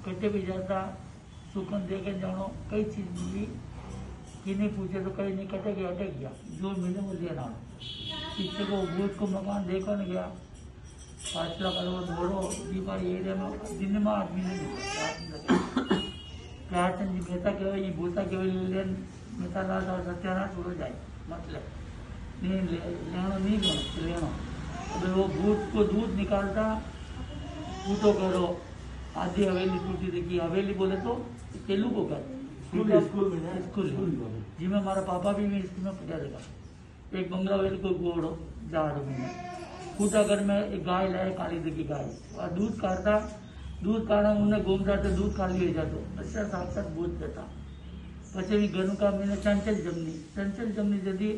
कटे भी जाता सुखन दे के जानो कई चीज मिली कि नहीं पूछे तो कहीं नहीं कटे गया अटक गया जो मिले वो लेना पीछे को भूत को मकान देखो न गया 5 लाख करोड़ बोलो दीवार एरिया में दिन में आदमी नहीं प्रार्थन जी मेहता केवल ये भूता केवल लेन मेहता लाल और सत्यानाश हो जाए मतलब नहीं लेना नहीं लेना अगर वो भूत को दूध निकालता फूटो करो आधी हवेली टूटी देखी हवेली बोले तो तेलुगु को कर स्कूल जी में हमारा पापा भी मैं स्कूल में पढ़ा देगा एक बंगला वेली को गोड़ो जा रहे फूटा घर में एक गाय लाए काली देखी गाय और दूध काढ़ा उन्हें घूम जाते दूध खाली हो जाते अच्छा साक्षात भूत देता पचे घर का मैंने चंचल जमनी जल्दी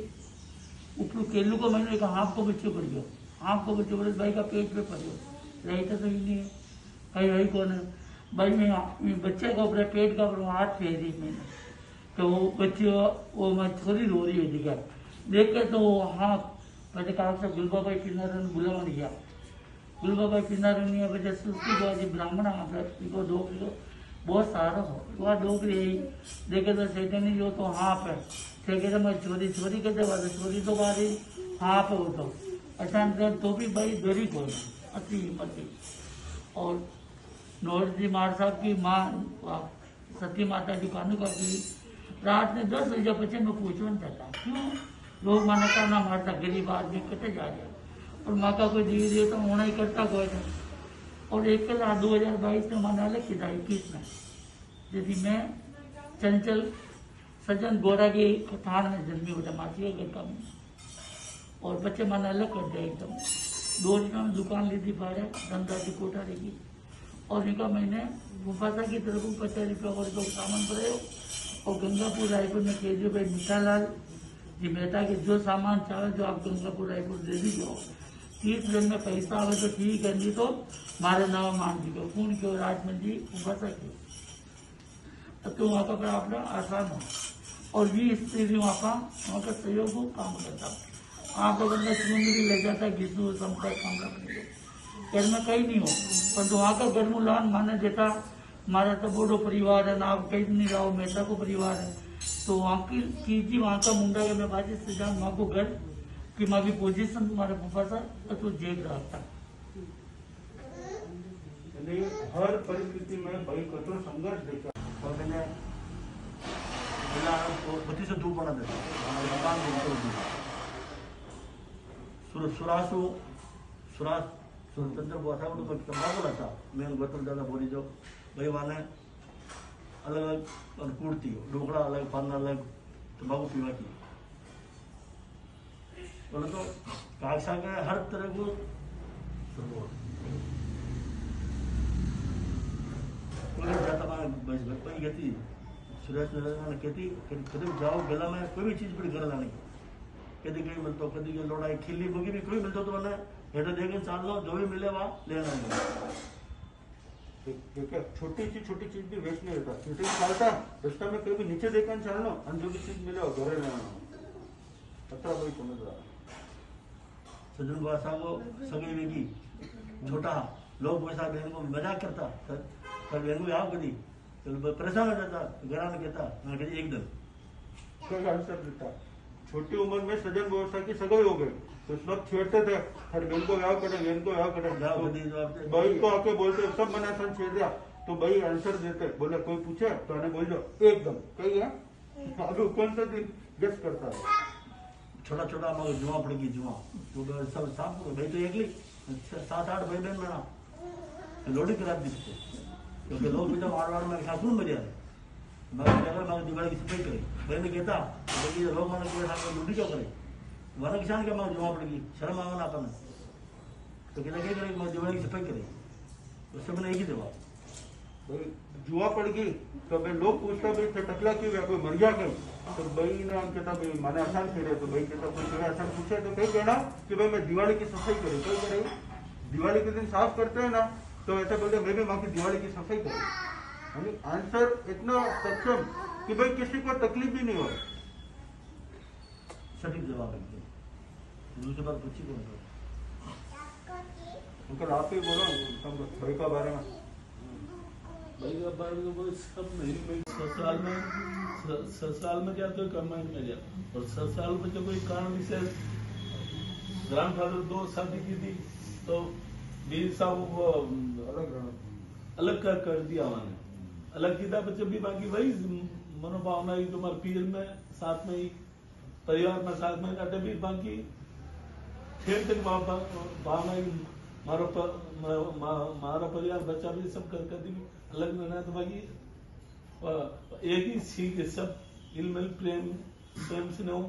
उपरू केलू को मैंने एक हाथ को बच्चे पड़ गयो हाथ को बच्चे पड़े भाई का पेट पे पड़ गयो रहता तो ही नहीं है कहीं वही कौन है भाई मैं बच्चे का ऊपर पेट का ऊपर हाथ फेर दी मैंने तो वो बच्चे वो मैं छोरी रो रही है दिखा देख के तो वो हाँ पहले कहा से गुलबा भाई किनारे बुलावा नहीं गया गुलबा भाई किनारे नहीं है वजह से उसकी जो ब्राह्मण इनको 2 किलो बहुत सारा हो वह डोकरी यही देखे तो सेठनी जो तो हाँ पे देखे तो मैं छोरी के जब छोरी तो बारी हाँ पे हो तो अचानक तो भी भाई डरी कोई अति हिम्मती और नौर जी मार साहब की माँ सती माता जी कानूका की रात में 10 बजे पचे मैं पूछो नहीं चाहता क्यों लोग माने का ना मारता गरीब आदमी कटे जा रहे और माँ का कोई धीरे धीरे तो होना ही करता कोई था और 1 में मैंने अलग किया 21 में यदि मैं चंचल सज्जन गोरा की थान में जन्मी हो मासी घर का और बच्चे मैंने अलग कर दिया एकदम 2 दिन में दुकान ली थी भाड़े धंधा की कोठारी की और इनका मैंने मुफासा की तरफ 50 रुपया और तो सामान पड़े और गंगापुर रायपुर में केजू भाई मीठा लाल जी मेहता के जो सामान चाहे जो आप गंगापुर रायपुर दे दीजिए 30 दिन में पैसा आवे तो ठीक है नहीं तो मारे नाम मान दी कौन क्यों राजमन जी मुफासा की तो वहाँ का अपना आसान हो और भी स्थिति वहाँ का सहयोग हो काम करता आप अगर मैं सुंदरी ले जाता घिसू संपर्क काम घर में कहीं नहीं हो पर वहाँ का गर्मुलान माने देता हमारा तो बोडो परिवार है ना आप कहीं नहीं रहो मेहता को परिवार है तो वहाँ की कीजिए वहाँ का मुंडा के मैं बाजी से जाऊँ वहाँ को घर कि मैं भी पोजीशन तुम्हारे पापा सा तो जेब रहा हर परिस्थिति में भाई कठोर संघर्ष देखा और मैंने पति से दूर पड़ा देता सुरास स्वतंत्र को था उनको बोला था मैं बतल दादा बोली जो भाई माने अलग अलग कुर्ती ढोकड़ा अलग पान अलग तंबाकू पीवा की बोले तो कागसा का हर तरह को जाता मैं कहती सुरेश मैंने कहती कभी जाओ गला में कोई भी चीज बड़ी गरज नहीं कभी कहीं मिलता कभी लोड़ा खिल्ली मुगी भी कोई मिलता तो मैंने हेठो देखे चाल लो जो भी मिले वहाँ लेना छोटी चीज भी वेस्ट नहीं होता छोटी चालता रास्ता में कभी नीचे देखकर चाल लो और जो भी चीज मिले घरे लेना अतरा भाई समझ रहा सज्जन भाषा को सगई वेगी छोटा लोग पैसा बहन को मजाक करता पर बहन को यहाँ कभी परेशान हो जाता घरा में कहता मैं कहती एकदम आंसर देता छोटी उम्र में सज्जन व्यवस्था की सगाई हो गई तो उस वक्त छेड़ते थे हर बहन को व्याह करे बहन को व्याह करे भाई को आके बोलते सब मैंने आसान छेड़ दिया तो भाई आंसर देते बोले कोई पूछे तो आने बोल जाओ एकदम कही है अभी कौन सा दिन गेस करता है छोटा छोटा मगर जुआ पड़ेगी जुआ तो सब साफ भाई तो एकली 7-8 भाई बहन बना लोडी करा दी क्योंकि लोग भी तो मारवाड़ में खासून मजा मैं दिवाली की सफाई करे भाई ने कहता लोग मैंने लूटी क्यों करे वन किसान क्या मैं जुआ पड़ेगी शर्म आंगन आता ना तो कहता क्या करेगी मैं दिवाली की सफाई करे उससे मैंने एक ही जवाब जुआ पड़ गई तो भाई लोग पूछता भाई टकला क्यों गया कोई मर गया कहीं तो भाई ने कहता भाई मैंने आसान खेले तो भाई कहता कोई आसान पूछे तो कहीं कहना कि भाई मैं दिवाली की सफाई करूँ कोई करे दिवाली के दिन साफ करते हैं ना तो ऐसा बोलते मैं भी माँ की दिवाली की सफाई करूँ आंसर इतना सक्षम कि भाई किसी को तकलीफ ही नहीं हो सटीक जवाब है दूसरी बात पूछी कौन अंकल आप ही बोलो भाई का बारे में भाई का बार वो सब नहीं, मैं ससुराल में गया तो कमाई में गया, और ससुराल में जब कोई कारण से ग्रैंडफादर 2 शादी की थी तो 20 साल वो अलग कर दिया उन्होंने, अलग किया बच्चे भी, बाकी वही मनोभावना ही तुम्हारे पीर में साथ में ही परिवार में साथ में काटे भी, बाकी फिर तक भावना ही मारा परिवार बच्चा भी सब कर दी अलग में रहना, तो बाकी एक ही सीख सब इल्म प्रेम से न हो,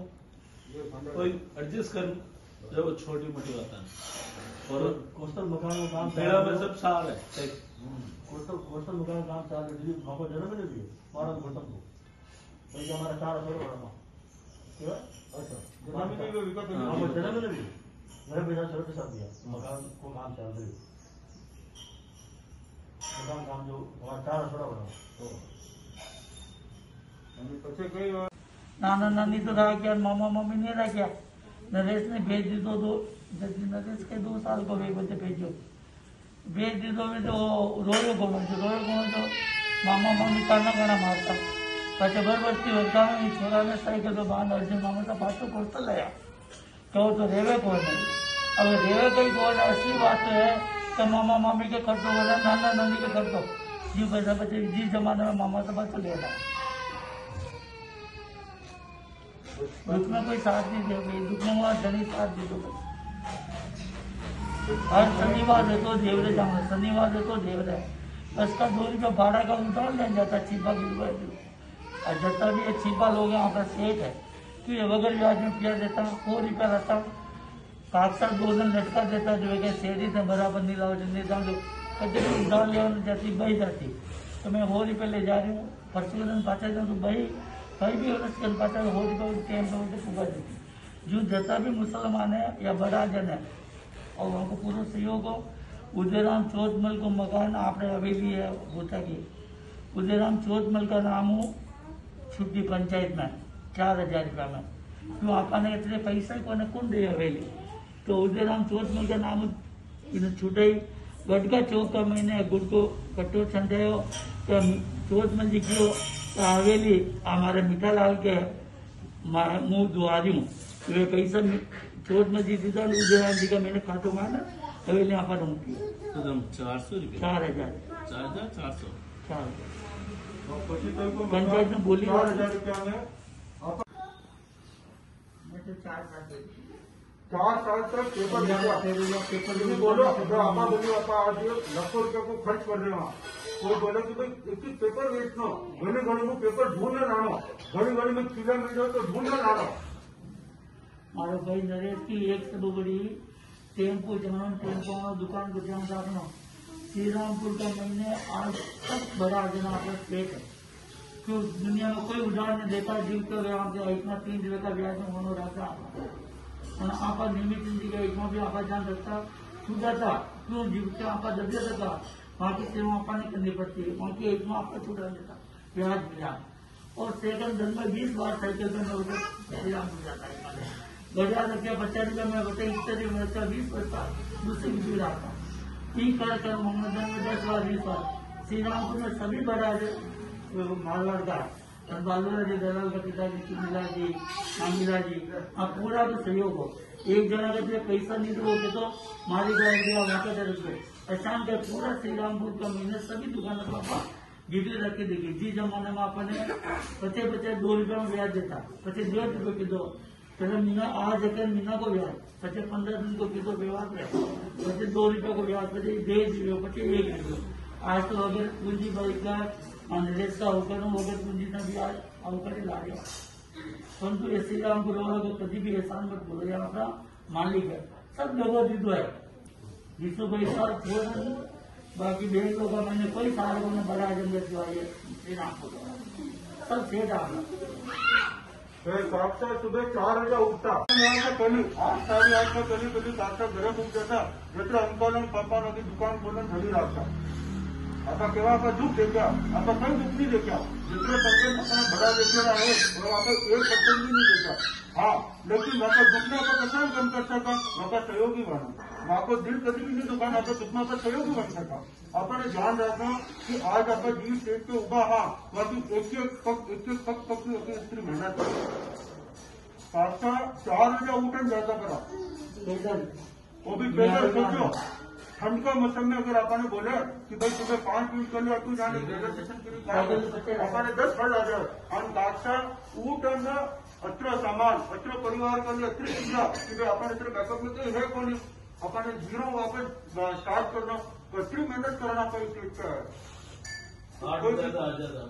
कोई एडजस्ट कर जब वो छोटी मोटी बात है। और कोस्टल मकान का काम मेरा में सब सार है, कोस्टल मकान का काम चाल रही है, बाबा जन्म नहीं दिए मारा खत्म को, तो ये हमारा 4 साल बड़ा क्या अच्छा जन्म नहीं दिए मेरे बेटा सर के साथ दिया मकान को काम चाल रही मकान काम जो हमारा 4 साल बड़ा तो પછી કઈ नाना नानी तो रहा क्या, मामा मम्मी नहीं रहा क्या, नरेश ने भेज दी तो नरेश के 2 साल को भी बच्चे भेजो भेज दी तो भी तो रोयो घोड़ो तो मामा मम्मी ताना गाना मारता पाचे बरबरती होता में छोरा ने साइकिल पे बांध अर्जुन मामा का पाछो कोस्टल लाया कहो तो रेवे कौन है, अब रेवे कई कौन असली बात तो है तो मामा मामी के खर्चो बोला नाना नानी के खर्चो जी पैसा बच्चे जी जमाने में मामा से पाछो लेना, दुख में कोई साथ नहीं दे, दुख में वहाँ धनी साथ दे दो, हर शनिवार है तो देवरे जाऊंगा, शनिवार है तो देवरे, बस का 2 रुपया भाड़ा का उतार ले जाता छिपा गिरवा, और जता भी ये छिपा लोग यहाँ पर सेठ है तो ये वगैरह ब्याज में पिया देता 100 रुपया रहता, कागजात 2 दिन लटका देता जो है शेरी से बराबर नहीं लाओ नहीं जाओ जो कभी उधार ले जाती बही जाती, तो मैं 100 रुपये ले जा रही हूँ, परसों दिन पाचा जाऊँ तो भाई कहीं भी पाचा 100 रुपये टाइम पे उनसे पुगा देती, जो जता भी मुसलमान है या बड़ा जन है और उनको पूरा सहयोग हो। उदयराम चौथमल को मकान आपने हवेली है होता की, उदयराम चौथमल का नाम हो छुट्टी पंचायत में 4000 रुपया में, क्यों आपने इतने पैसा को कौन दे हवेली, तो उदयराम चौथमल का नाम इन्हें छूटे गटका चौक का मैंने गुड़ को कट्टो छंदायो तो चौथमल जी की हवेली हमारे मीठालाल के मुँह दुआरी हूँ वे पैसा चौथमल जी दीदा उदयराम जी का मैंने खातो माना हवेली यहाँ पर उनकी 400 रुपये 4000 4,400 પછી તો કોઈ पंचायत में बोली 4,000 રૂપિયા में मैं तो 4 साल 4 साल तक पेपर पेपर किसी बोलो आपा बोली आपा आज लाखों रुपया को खर्च कर रहे वहाँ, कोई बोले कि भाई एक पेपर बेचना, घड़ी घड़ी में पेपर ढूंढने लाना, घड़ी घड़ी में कीड़ा मिल जाए तो ढूंढने लाना। मारो भाई नरेश की 1 से 2 बड़ी टेम्पो जमाना टेम्पो दुकान को ध्यान रखना, श्रीरामपुर का महीने आज तक बड़ा जना आपका स्टेट है, क्यों दुनिया में कोई उधार नहीं देता, जीव के यहाँ से इतना 3 रुपये का ब्याज में होना रहता और आप नियमित जिंदगी इतना भी आप जान सकता छूटा था, क्यों जीव के आप दब जाता वहाँ की सेवा आपा नहीं करनी पड़ती, वहाँ की इतना आपका छूटा देता ब्याज मिला, और सेकंड दिन में 20 बार साइकिल पे मैं श्रीरामपुर जाता है, गजा रखा 50 रुपये में बता 70 में 20 बचता दूसरी भी सुविधा आता ठीक कर मोहम्मद में 10 बार 20 बार श्रीरामपुर में सभी बड़ा मारवाड़ का बालूरा जी दलाल का पिताजी सुनीला जी मामीला जी आप पूरा भी सहयोग हो, एक जना का पैसा नहीं दोगे तो मारी गया वहाँ का एहसान का पूरा श्रीरामपुर का महीने सभी दुकानों पर गिरवी रख के देखिए, जी जमाने में आपने 50 2 रुपये में ब्याज देता, 50 रुपये की दो पहले महीना आज एक महीना को ब्याज 15 दिन को किलो व्यवहार है, 2 रुपये को ब्याज 1.5 रुपये 1 रुपये, आज तो अगर पूंजी भाई का नरेश का होकर वगैरह पूंजी ने भी आज अवकर ला रहे, परंतु ये श्रीरामपुर वालों को कभी भी एहसान मत बोलो, यहाँ अपना मालिक है, सब लोगों दीदो है जिसको कोई साल छोड़ नहीं, बाकी बहन लोग का मैंने कोई साल को बड़ा जंगल जो है श्रीरामपुर सब सेठ आपका कापसा सुबह 4 वाजे उठता कली 8 साढ़े 8 में कली कली कापसा घरे खूब जाता जत्रा अंकल आणि पप्पा की दुकान खोलून घरी राखता, आता केव्हा आपण दुःख देख्या, आता काही दुःख नहीं देख्या, जितने परसेंट अपना बड़ा देखेला है वो आप 1% भी नहीं देखा, हाँ लेकिन वहाँ दुखने का कैसा कम कर सका वहाँ सहयोगी बना, आपको दिल कभी भी नहीं दुकान आपको दुखना पर सहयोग बन सका आपने ध्यान रखना कि आज आप जी स्टेज पे उभा हाँ बाकी एक पग की इतनी मेहनत पास्ता 4 बजे उठन जाता करा वो भी पैदल सोचो ठंड का मौसम में अगर आपने बोले कि भाई तुम्हें 5 मिनट कर लिया तू जाने रेलवे स्टेशन के लिए आपने 10 फल आ जाए और काक्षा ऊट अत्र सामान अत्र परिवार के लिए अत्र सुविधा कि भाई अपन इतने बैकअप में तो है कौन अपने जीरो वापस स्टार्ट करना कतरी मेहनत करना कोई चीज का है 8 बजे आ जाता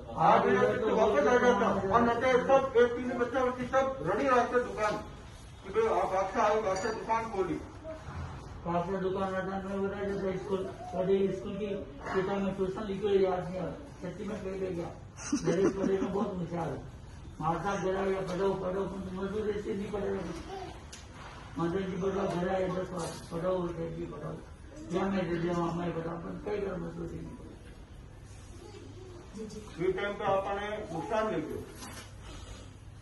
वापस आ जाता और नटे सब 1-3 बच्चा बच्ची सब रेडी रहते दुकान कि भाई आप आपसे आए आपसे दुकान खोली आपने दुकान में बताया जैसे स्कूल स्कूल की किताब में ट्यूशन लिखो याद नहीं है छत्ती में कह गया मेरे पढ़े में बहुत मिसाल मार साहब घर आया पढ़ो मजदूर ऐसे नहीं पढ़ेगा मदर जी बोला घर आए 10 बार पढ़ो जी पढ़ो क्या मैं दे दिया मैं बता कई घर मजदूरी नहीं ये टाइम पे आपने नुकसान ले गयो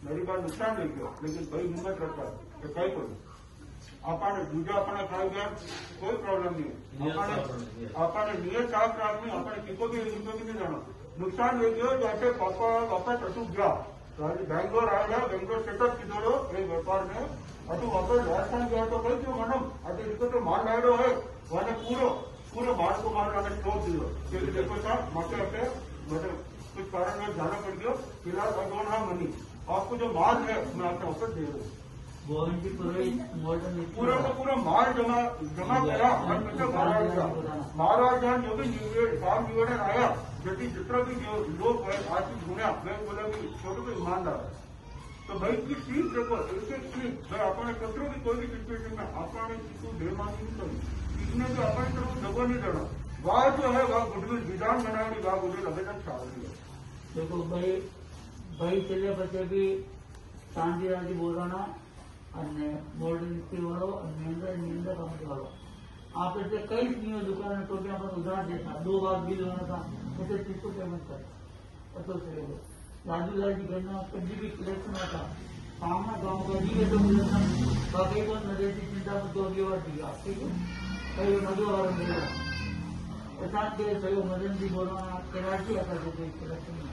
मेरी बात नुकसान ले गयो लेकिन भाई हिम्मत रखा तो कई करो आपने दूजा अपना खाई गया कोई प्रॉब्लम नहीं आपने नियत साफ रखनी आपने किसी भी नहीं जाना नुकसान ले गयो जैसे पापा वापस अटूक गया बैंगलोर आया बैंगलोर सेटअप किधरो एक व्यापार में अटू वापस राजस्थान गया तो कई क्यों मैडम अभी इसको तो माल लाइडो है वहां पूरा माल को माल मैंने स्टॉप दियो क्योंकि देखो साहब माके अपने मतलब कुछ कारण में जाना पड़ गया फिलहाल आई डोंट हैव मनी आपको जो माल है मैं आपको वापस दे दूँ गवर्नमेंट की पूरा का पूरा माल जमा करा महाराज जहाँ जो भी काम निवेदन आया यदि जितना भी जो लोग है आज की दुनिया मैं बोला कि छोटे को ईमानदार तो भाई की चीज देखो एक चीज भाई अपने कचरों की कोई भी सिचुएशन में अपने किसी बेमानी नहीं करी इसमें जो अपनी तरफ जगह नहीं देना वह जो है वह गुडविल विधान बनाने वह गुडविल अभी तक छाड़ दिया देखो भाई चले बच्चे भी शांति राजी बोलाना અને મોડર્ન નીતિ વાળો અને નિંદર કમિટી વાળો आप ऐसे कई स्कीमें दुकान तो भी अपन उधार देता 2 बार बिल होना था ऐसे 300 पेमेंट कर तो सही हो राजूलाल जी गन्ना कभी भी कलेक्शन आता सामना गांव का जी तो कलेक्शन बाकी को नजर की चिंता में तो भी और दिया ठीक है कई नजर और मिला ऐसा के सही मदन जी बोलना कराची आता है कलेक्शन में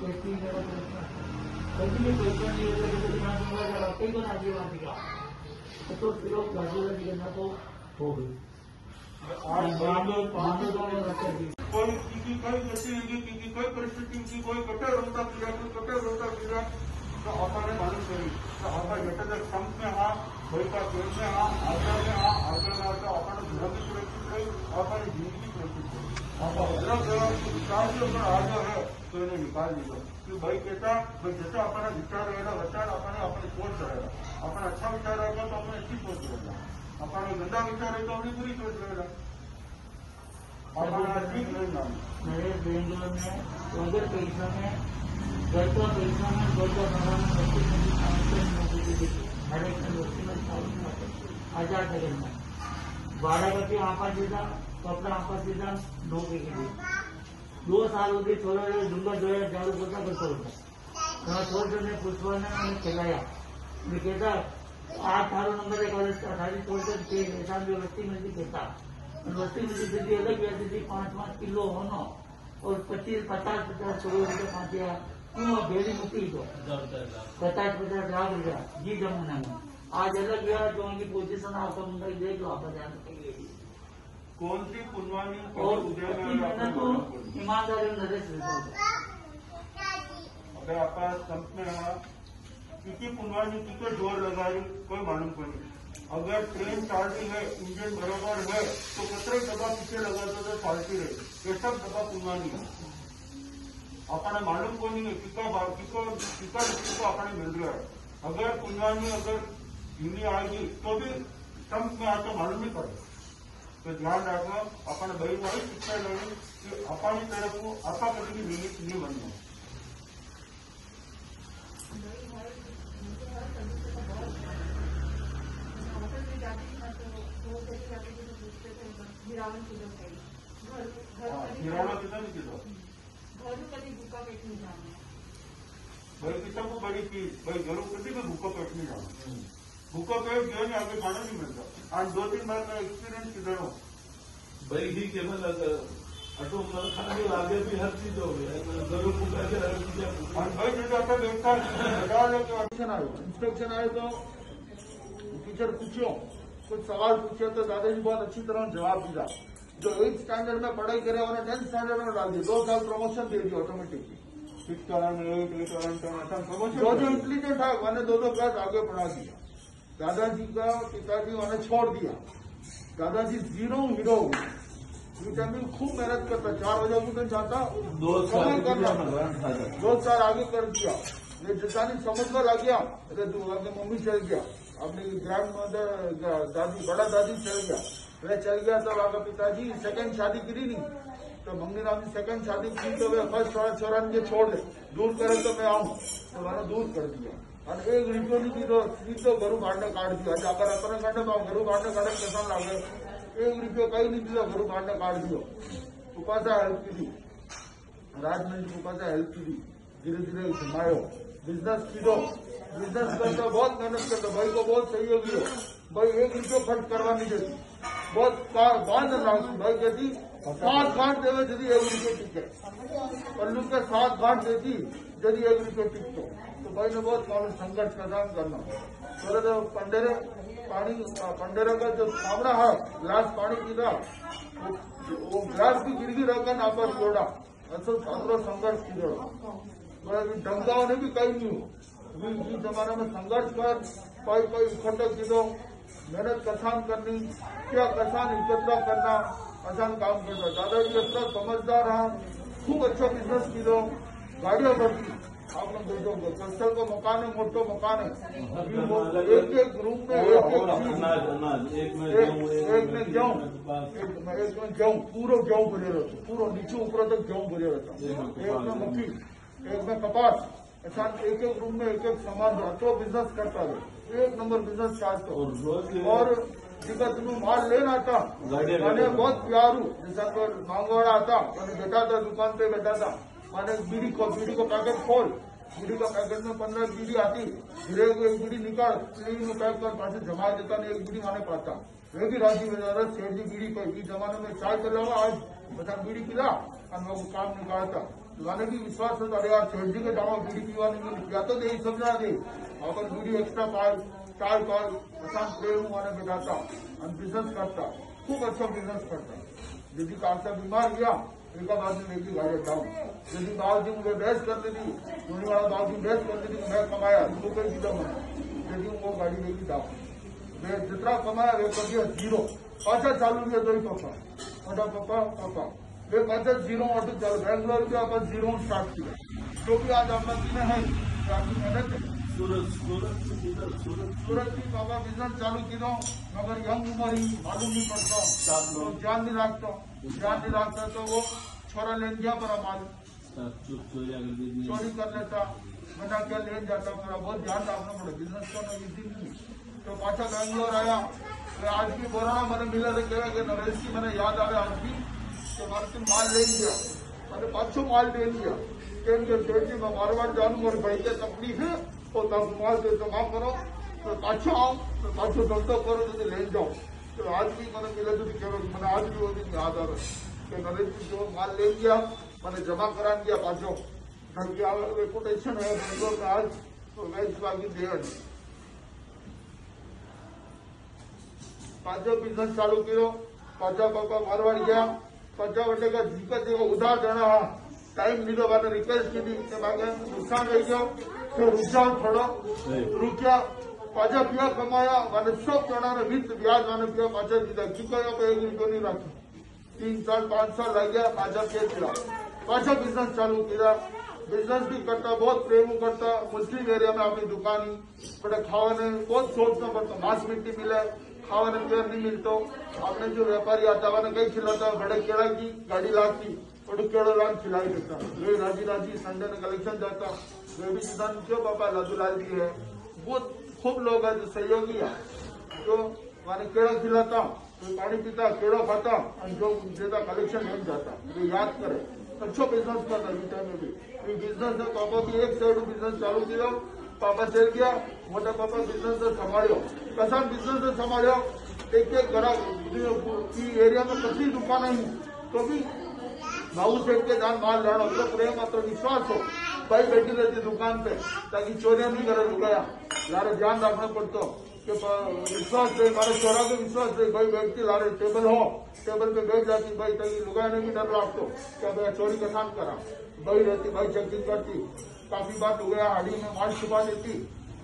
ये 3 जगह कलेक्शन कभी भी क्वेश्चन नहीं होता कि मैं दूंगा कई को आशीर्वाद दिया तो फिर राजूलाल जी गन्ना को हो गई कोई किसी कोई गतिविधि किसी कोई परिस्थिति की कोई कटे रोता पीड़ा तो आपने मालूम करी तो आप जट संप में हाँ भाई का पेट में हाँ आगे में हाँ आगे में आता अपने घर भी सुरक्षित रही अपनी जिंदगी सुरक्षित रही आप अदरक विचार जो अगर आगे है तो इन्हें निकाल दीजिए कि भाई कैसा भाई जैसा अपना विचार रहेगा वैसा अपनी सोच रहेगा अपना अच्छा विचार रहेगा तो अपने अच्छी सोच रहेगा अपना गंदा विचार है तो अपनी बुरी सोच रहेगा मेरे बेंगलोर में अगर पैसा में घर का पैसा में घर का हजार सेकंड में 12 बजे आपा सीधा कपड़ा आपा सीधा 9 के 2 साल होते छोड़ा डूंगा जोया झाड़ू पोछा करता होता छोड़ ने पुष्पा ने मैंने खिलाया मैं कहता 8 नंबर है कॉलेज का 18 छोड़कर के ऐसा भी वस्ती में भी कहता वस्ती में स्थिति अलग रहती थी 5-5 किलो होना और 25-50 करोड़ रुपये पाँचिया क्यों भेड़ी मुक्ति तो 50-50 लाख रुपया जी जमाना में आज अलग गया जो उनकी पोजीशन आपका मुंबई देख लो आप कौन सी पुनवानी और मेहनत तो ईमानदारी में नजर अगर आप संप में किसी पुनवानी की जोर लगा रही कोई मालूम पड़ी अगर ट्रेन चल रही है इंजन बराबर है तो कतरे दबा पीछे लगा दो तो चलती रहे ये सब दबा पुनवानी है अपने मालूम को नहीं है किसको अपने मिल रहा है अगर पुनवानी अगर हिंदी आएगी तो भी संप में आकर मालूम नहीं पड़े तो ध्यान रखना अपने भाई वही शिक्षा लेनी कि अपनी तरफ को आपा कभी भी नियमित नहीं बनना किराना कितना नहीं किया भाई कितना को बड़ी चीज भाई जरूर कभी भी भूखा पेट नहीं जाना भूखा पेट जो है आगे खाना नहीं मिलता। आज 2-3 बार मैं एक्सपीरियंस किधर हूँ भाई ठीक है मतलब ऑटो मतलब खाने आगे भी हर चीज हो गया घरों को कैसे हर चीजें और भाई जो जाता देखता बता दो कि इंस्पेक्शन आए तो टीचर पूछो कुछ सवाल पूछे तो दादाजी बहुत अच्छी तरह जवाब दिया। जो 8th स्टैंडर्ड में पढ़ाई करे उन्हें 10th स्टैंडर्ड में डाल दिया, 2 साल प्रमोशन दे दिया automatically. 6th turn 8th turn ऐसा प्रमोशन। जो इंटेलिजेंट है मैंने 2 क्लास आगे पढ़ा दिया। दादाजी का पिताजी उन्हें छोड़ दिया। दादाजी जीरो हीरो हो गए। विटामिन खूब मेहनत करता, 4 बजे उठकर जाता, 2 साल आगे कर दिया। ये जितानी समझ में लग गया, अरे तू आगे मम्मी चल गया, अपनी ग्रैंड मदर दादी बड़ा दादी चल गया, वह चल गया तो आगे पिताजी सेकंड शादी करी नहीं तो मम्मी ने अपनी सेकंड शादी की तो वे फर्स्ट छोरा के छोड़ दे, दूर करे तो मैं आऊँ, तो मैंने दूर कर दिया। और 1 रुपये नहीं की तो सीधो घरू काटने काट दिया। अगर अपने काटे तो घरू काटने काटे कैसा लगे, 1 रुपये कहीं नहीं दिया, घरू काटने काट दियो। उपासा हेल्प की थी, राजमंत्री उपासा हेल्प की थी, धीरे धीरे घुमायो, बिजनेस की दो, बिजनेस करता बहुत मेहनत करता, भाई को बहुत सहयोगी हो, भाई 1 रुपये खर्च करवा नहीं देती, बहुत भाई कहती 7 घाट देवे यदि 1 रुपये टिके, पल्लू के 7 घाट देती यदि 1 रुपये टिकतो, तो भाई ने बहुत संघर्ष प्रदान करना। तो पंडेरे का जो सामना है ग्लास पानी पीता, वो ग्लास भी गिरगी रहकर ना पर जोड़ा, असल सामरो संघर्ष की जोड़ा, डंगाओं ने भी कहीं नहीं हो। इस जमाने में संघर्ष कर कोई इकट्ठा की दो, मेहनत कसान करनी, क्या कसान एकत्र करना आसान काम करता। दादाजी अच्छा समझदार रहा, खूब अच्छा बिजनेस की दो, गाड़ियां भरती, आप लोग देखोगे कस्टल को मकान है, मोटो मकान है, एक रूम में एक में गेहूं पूरा गेहूं भरे रहते, पूरा नीचे ऊपर तक गेहूं भरे रहता, एक में मक्की, एक में कपास, ऐसा एक रूम में एक सामान तो बिजनेस करता है, 1 नंबर बिजनेस चाहता। और दिक्कत में माल लेना आता, मैंने बहुत प्यारू जैसा मांगवाड़ा आता, मैंने बैठा था दुकान पे बैठा था, मैंने बीड़ी को पैकेट खोल, बीड़ी का पैकेट में 15 बीड़ी आती, धीरे एक बीड़ी निकाल, प्लेन में पैक कर पास जमा देता नहीं, 1 बीड़ी माने पाता, वे भी राजी में सेठ जी बीड़ी को इस जमाने में चाय चलावा, आज बता बीड़ी पिला और मैं काम निकालता, मैंने भी विश्वास होता, अरे यार सेठ जी के जावा बीड़ी पीवा नहीं मिली, या तो यही समझा दे अपन बीड़ी एक्स्ट्रा चाय पाल आसान प्लेन माने बैठाता और बिजनेस करता, खूब अच्छा बिजनेस करता। यदि काफसा बीमार गया एक बाद में मेरी गाड़ी जाऊँ, यदि बाबूजी मुझे बहस करती थी, धोनी वाला बाबूजी बहस करती थी, मैं कमाया तो कोई जीता मैं, यदि वो गाड़ी लेगी जाऊँ, मैं जितना कमाया वे कर दिया 0, पाचा चालू किया तो ही पापा वे पाचा 0 ऑटो चालू, बैंगलोर के अपन 0 स्टार्ट किया, जो भी आज अपना दिन है आपकी मेहनत है। सूरत की बाबा बिजनेस चालू की दो, मगर यंग उम्र ही मालूम नहीं पड़ता, तो ध्यान नहीं रखता तो वो छोरा लेन गया पर माल चोरी कर लेता, बना क्या लेन जाता, मेरा बहुत ध्यान रखना पड़ा बिजनेस का इसी नहीं। तो पाचा बैंगलोर आया, आज की बोराना मैंने मिला तो कह कि नरेश की मैंने याद आ रहा आज की, तो मैंने माल ले लिया, मैंने 500 माल ले लिया, मैं मारवाड़ जानू और भाई के तकलीफ है तो माल से जमा करो, तो पाछो आओ, तो पाछो धंधो करो तो ले जाओ। तो आज भी मैंने मिला तो मैंने आज भी वो दिन याद आ रहा कि नरेश जी जो माल ले लिया मैंने जमा करा दिया, पाछो रेपुटेशन है बेंगलोर में आज, तो मैं इस बात की दे पांचों बिजनेस चालू किया, पांचा पापा मारवाड़ गया, पांचा बटे का दिक्कत उधार देना टाइम नहीं तो मैंने रिक्वेस्ट की थी कि मैं नुकसान रह गया, तो रुक जाओ थोड़ा, रुक गया, पाचा पिया कमाया, मैंने सब चढ़ा वित्त ब्याज मैंने पिया, पाचा जीता चुका 1 रुपये नहीं रखा, 3 साल 5 साल लग गया, पाचा पिया पिला, पाचा बिजनेस चालू किया, बिजनेस भी करता, बहुत प्रेम करता, मुस्लिम एरिया में अपनी दुकान बड़े खावाने बहुत सोचना पड़ता, मांस मिट्टी मिले, खावाने प्यार नहीं मिलता, अपने जो व्यापारी आता मैंने कहीं खिलाता, बड़े केड़ा की गाड़ी लाती, और केड़ो लाल खिलाई देता, वे राजी संडे में कलेक्शन जाता, वे भी किसान क्यों पापा लादूलाल जी है, बहुत खूब लोग है जो सहयोगी है, जो मैंने केड़ा खिलाता, तो पानी पीता, केड़ो खाता, और जो देता कलेक्शन मिल जाता, वो याद करे, अच्छा बिजनेस करता गीता में भी बिजनेस है, पापा भी एक साइड बिजनेस चालू किया, पापा चल गया, मोटा पापा बिजनेस संभाळ्यो, कसा बिजनेस संभाळ्यो, एक घरा एरिया में कसी दुकान नहीं, तो भी भाऊ सेठ के जान माल जानो तो प्रेम तो विश्वास हो, भाई बैठी रहती दुकान पे ताकि चोरियां नहीं करे रुकया, लारे ध्यान रखना पड़ता कि विश्वास रहे, मारे चोरा के विश्वास रहे, भाई बैठती लारे टेबल हो, टेबल पे बैठ जाती भाई ताकि लुगाई ने भी डर रखतो क्या भाई चोरी का काम करा, भाई रहती भाई चेकिंग करती, काफी बार लुगाया हाड़ी में माल छुपा देती,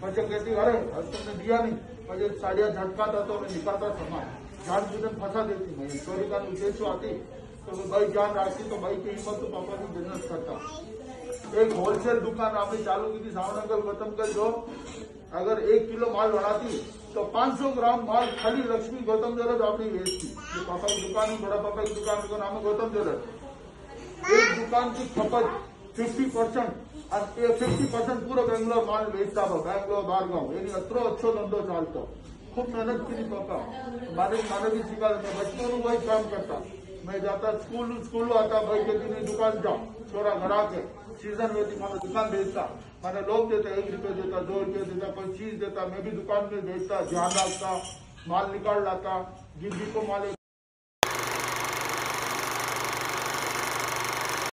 बच्चे कहती अरे तुमने दिया नहीं, मुझे साड़ियां झटकाता तो मैं निकालता सामान, जान बुझन फंसा देती, मैं चोरी का उद्देश्य आती तो भाई जान रखती, तो भाई की हिम्मत तो पापा भी बिजनेस करता। एक होलसेल दुकान आपने चालू की थी सावनगर गौतम कर, जो अगर 1 किलो माल बनाती तो 500 ग्राम माल खाली लक्ष्मी गौतम ज्वेलर्स आपने बेचती, जो पापा की दुकान है, बड़ा पापा की दुकान का नाम है गौतम ज्वेलर्स। एक दुकान की खपत 50% और 50% पूरा बेंगलोर माल बेचता था, बेंगलोर बारगांव, यानी अतरो अच्छो धंधो चालता, खूब मेहनत की पापा, माने भी सिखा, मैं बचपन में वही काम करता, मैं जाता स्कूल आता, भाई के दिन दुकान जाओ, छोरा घर आके सीजन में थी मैंने दुकान बेचता, मैंने लोग देता 1 रुपये देता, 2 रुपये देता, कोई चीज देता, मैं भी दुकान में बेचता, ध्यान रखता, माल निकाल लाता, गिद्दी को माल